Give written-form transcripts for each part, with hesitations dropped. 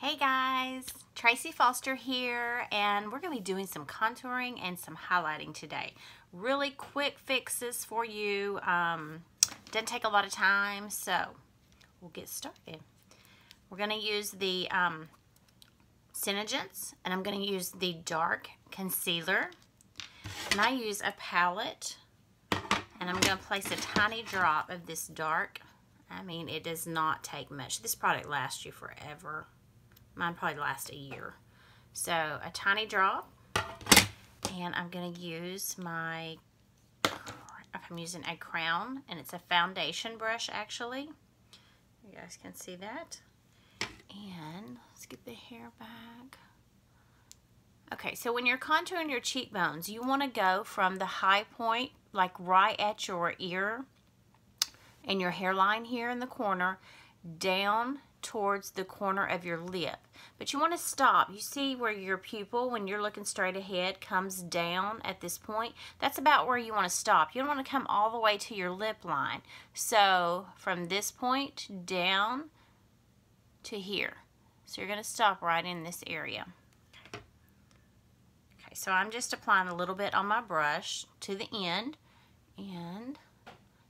Hey guys, Tracy Foster here, and we're going to be doing some contouring and some highlighting today. Really quick fixes for you. Doesn't take a lot of time, so we'll get started. We're going to use the Senegence, and I'm going to use the dark concealer. And I use a palette, and I'm going to place a tiny drop of this dark. I mean, it does not take much. This product lasts you forever. Mine probably lasts a year. So a tiny drop, and I'm going to use I'm using a Crown, and it's a foundation brush actually. You guys can see that. And let's get the hair back. Okay, so when you're contouring your cheekbones, you want to go from the high point, like right at your ear and your hairline here in the corner, down towards the corner of your lip. But you want to stop. You see where your pupil, when you're looking straight ahead, comes down at this point? That's about where you want to stop. You don't want to come all the way to your lip line. So from this point down to here. So you're going to stop right in this area. Okay, so I'm just applying a little bit on my brush to the end, and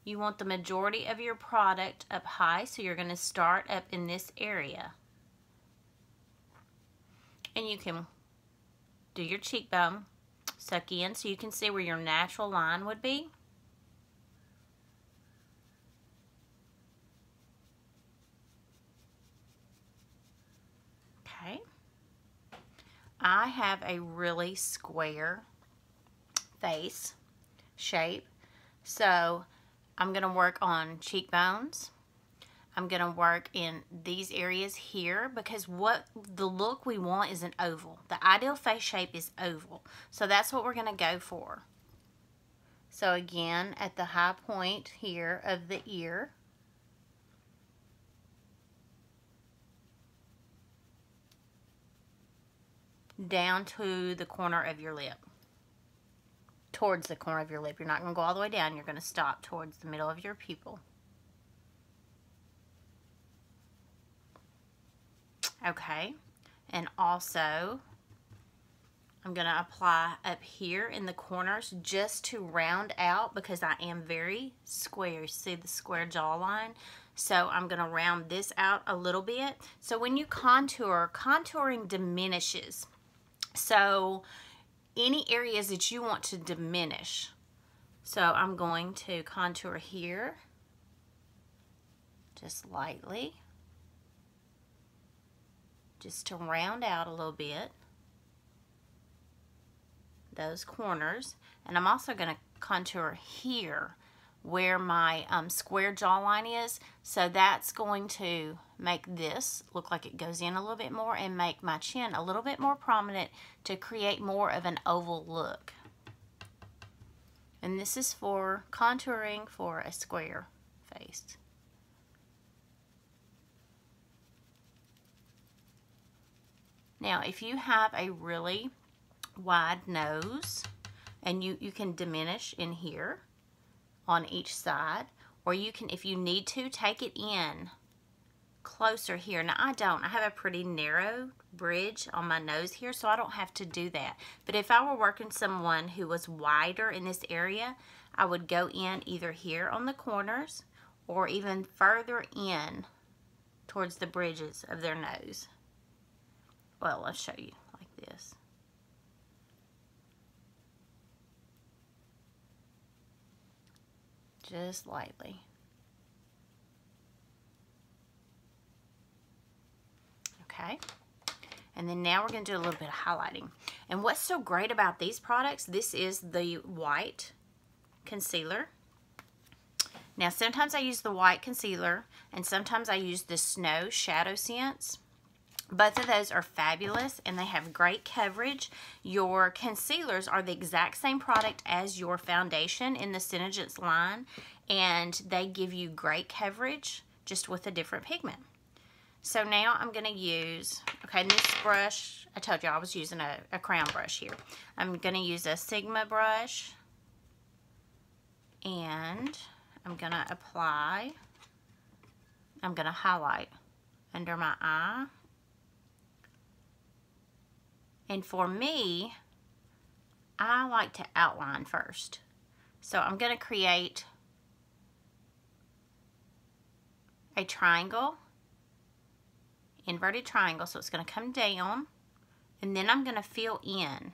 you want the majority of your product up high, so you're going to start up in this area. And you can do your cheekbone, suck in so you can see where your natural line would be. Okay. I have a really square face shape, so I'm going to work on cheekbones. I'm going to work in these areas here because what the look we want is an oval. The ideal face shape is oval. So that's what we're going to go for. So again, at the high point here of the ear, down to the corner of your lip. Towards the corner of your lip. You're not going to go all the way down. You're going to stop towards the middle of your pupil. Okay. And also, I'm going to apply up here in the corners just to round out because I am very square. See the square jawline? So I'm going to round this out a little bit. So when you contour, contouring diminishes. So any areas that you want to diminish. So I'm going to contour here, just lightly, just to round out a little bit those corners. And I'm also going to contour here where my square jawline is. So that's going to make this look like it goes in a little bit more and make my chin a little bit more prominent to create more of an oval look. And this is for contouring for a square face. Now, if you have a really wide nose, and you can diminish in here on each side, or you can, if you need to, take it in closer here. Now I don't. I have a pretty narrow bridge on my nose here, so I don't have to do that. But if I were working someone who was wider in this area, I would go in either here on the corners or even further in towards the bridges of their nose. Well, let's show you like this. Just lightly. Okay. And then now we're going to do a little bit of highlighting. And what's so great about these products, this is the white concealer. Now sometimes I use the white concealer and sometimes I use the Snow Shadow Sense. Both of those are fabulous and they have great coverage. Your concealers are the exact same product as your foundation in the Senegence line, and they give you great coverage just with a different pigment. So now I'm going to use, okay, this brush, I told you I was using a Crown brush here. I'm going to use a Sigma brush, and I'm going to apply, I'm going to highlight under my eye And for me, I like to outline first. So I'm going to create a triangle, inverted triangle, so it's going to come down, and then I'm going to fill in.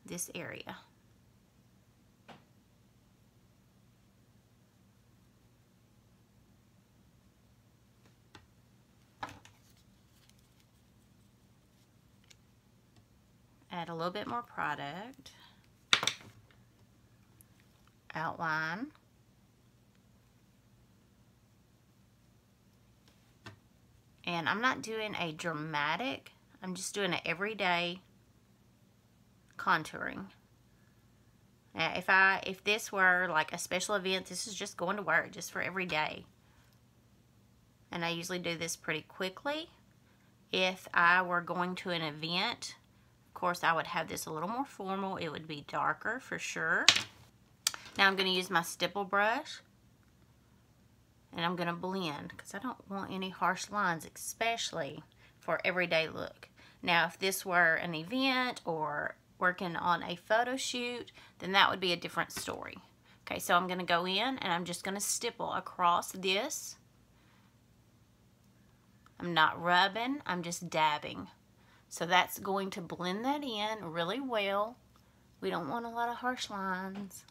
This area. Add a little bit more product. Outline. And I'm not doing a dramatic, I'm just doing an everyday contouring. Now, if this were like a special event, this is just going to work just for every day. And I usually do this pretty quickly. If I were going to an event, of course, I would have this a little more formal. It would be darker for sure. Now I'm going to use my stipple brush. And I'm going to blend because I don't want any harsh lines, especially for everyday look. Now, if this were an event or working on a photo shoot, then that would be a different story. Okay, so I'm going to go in and I'm just going to stipple across this. I'm not rubbing, I'm just dabbing. So that's going to blend that in really well. We don't want a lot of harsh lines.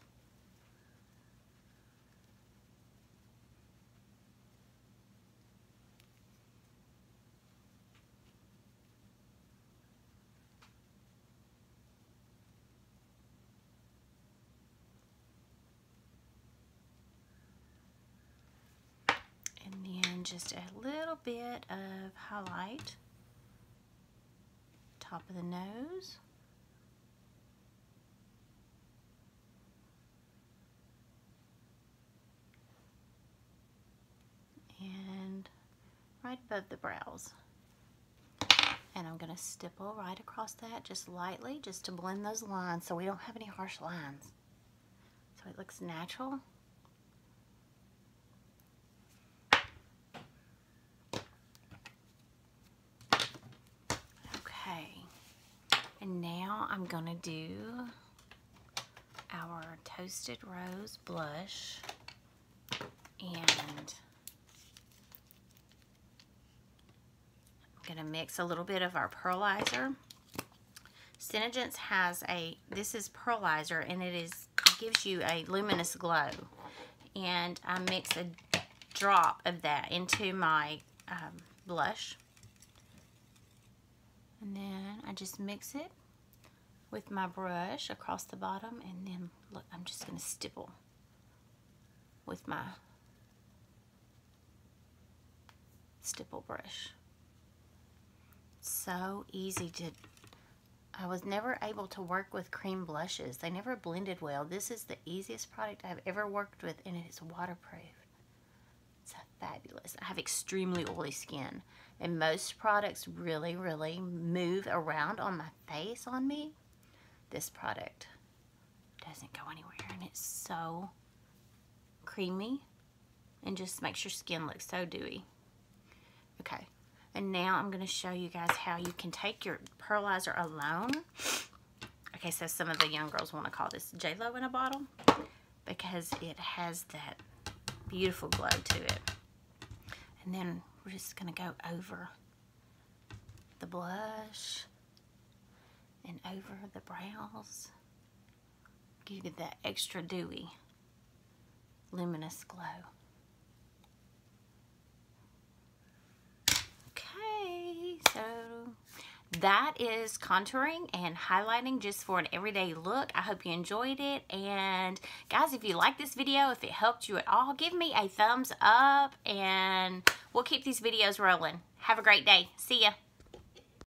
Just a little bit of highlight, top of the nose, and right above the brows. And I'm going to stipple right across that just lightly, just to blend those lines so we don't have any harsh lines. So it looks natural. And now I'm going to do our Toasted Rose blush, and I'm going to mix a little bit of our pearlizer. SeneGence has this is pearlizer, and it gives you a luminous glow. And I mix a drop of that into my blush. And then I just mix it with my brush across the bottom, and then look, I'm just going to stipple with my stipple brush. So easy to, I was never able to work with cream blushes. They never blended well. This is the easiest product I've ever worked with, and it is waterproof. It's fabulous. I have extremely oily skin, and most products really, really move around on my face on me. This product doesn't go anywhere, and it's so creamy and just makes your skin look so dewy. Okay, and now I'm going to show you guys how you can take your pearlizer alone. Okay, so some of the young girls want to call this J-Lo in a bottle because it has that beautiful glow to it. And then we're just going to go over the blush and over the brows. Give you that extra dewy, luminous glow. Okay, so that is contouring and highlighting just for an everyday look. I hope you enjoyed it. And guys, if you like this video, if it helped you at all, give me a thumbs up, and we'll keep these videos rolling. Have a great day. See ya.